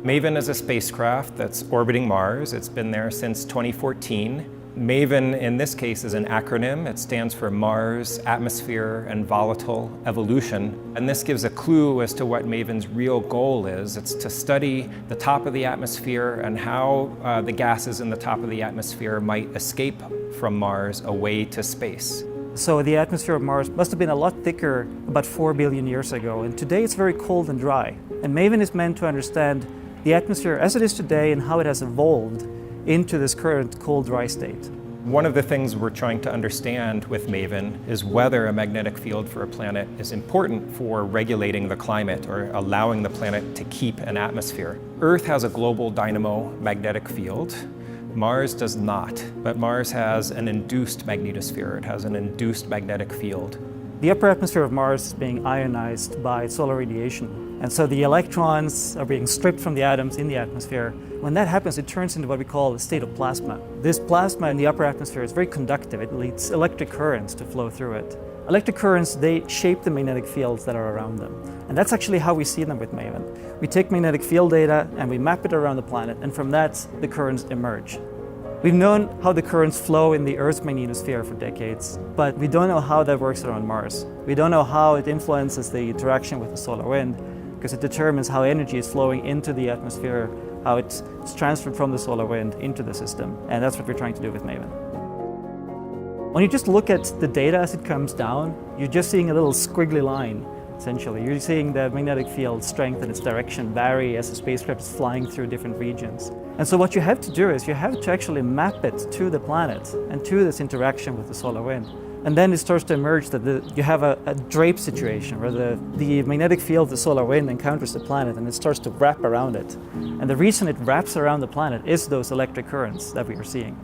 Maven is a spacecraft that's orbiting Mars. It's been there since 2014. Maven, in this case, is an acronym. It stands for Mars, Atmosphere, and Volatile Evolution. And this gives a clue as to what Maven's real goal is. It's to study the top of the atmosphere and how the gases in the top of the atmosphere might escape from Mars away to space. So the atmosphere of Mars must have been a lot thicker about 4 billion years ago, and today it's very cold and dry. And Maven is meant to understand the atmosphere as it is today and how it has evolved into this current cold, dry state. One of the things we're trying to understand with Maven is whether a magnetic field for a planet is important for regulating the climate or allowing the planet to keep an atmosphere. Earth has a global dynamo magnetic field. Mars does not, but Mars has an induced magnetosphere. It has an induced magnetic field. The upper atmosphere of Mars is being ionized by solar radiation. And so the electrons are being stripped from the atoms in the atmosphere. When that happens, it turns into what we call a state of plasma. This plasma in the upper atmosphere is very conductive. It leads electric currents to flow through it. Electric currents, they shape the magnetic fields that are around them. And that's actually how we see them with Maven. We take magnetic field data and we map it around the planet, and from that, the currents emerge. We've known how the currents flow in the Earth's magnetosphere for decades, but we don't know how that works around Mars. We don't know how it influences the interaction with the solar wind, because it determines how energy is flowing into the atmosphere, how it's transferred from the solar wind into the system. And that's what we're trying to do with Maven. When you just look at the data as it comes down, you're just seeing a little squiggly line, essentially. You're seeing the magnetic field strength and its direction vary as the spacecraft is flying through different regions. And so what you have to do is you have to actually map it to the planet and to this interaction with the solar wind. And then it starts to emerge that you have a drape situation where the magnetic field of the solar wind encounters the planet and it starts to wrap around it. And the reason it wraps around the planet is those electric currents that we are seeing.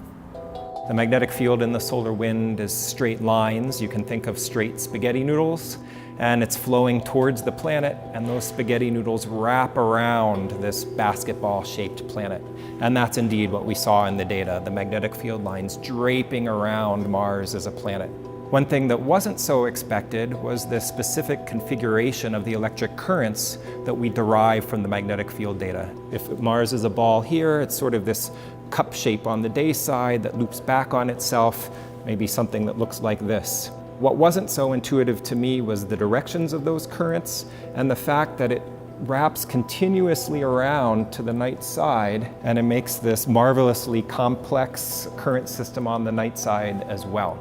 The magnetic field in the solar wind is straight lines. You can think of straight spaghetti noodles, and it's flowing towards the planet, and those spaghetti noodles wrap around this basketball-shaped planet. And that's indeed what we saw in the data, the magnetic field lines draping around Mars as a planet. One thing that wasn't so expected was the specific configuration of the electric currents that we derive from the magnetic field data. If Mars is a ball here, it's sort of this cup shape on the day side that loops back on itself, maybe something that looks like this. What wasn't so intuitive to me was the directions of those currents and the fact that it wraps continuously around to the night side, and it makes this marvelously complex current system on the night side as well.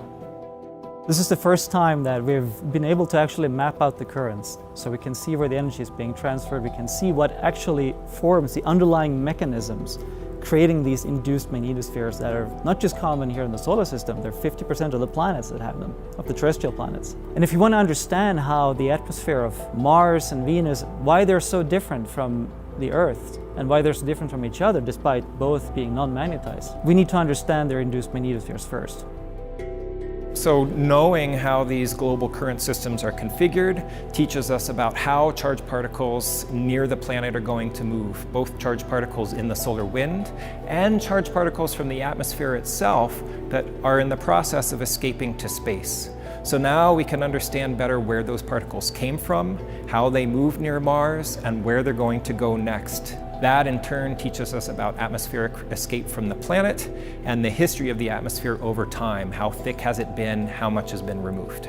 This is the first time that we've been able to actually map out the currents. So we can see where the energy is being transferred. We can see what actually forms the underlying mechanisms creating these induced magnetospheres that are not just common here in the solar system, they're 50% of the planets that have them, of the terrestrial planets. And if you want to understand how the atmosphere of Mars and Venus, why they're so different from the Earth, and why they're so different from each other despite both being non-magnetized, we need to understand their induced magnetospheres first. So knowing how these global current systems are configured teaches us about how charged particles near the planet are going to move, both charged particles in the solar wind and charged particles from the atmosphere itself that are in the process of escaping to space. So now we can understand better where those particles came from, how they move near Mars, and where they're going to go next. That in turn teaches us about atmospheric escape from the planet and the history of the atmosphere over time. How thick has it been? How much has been removed?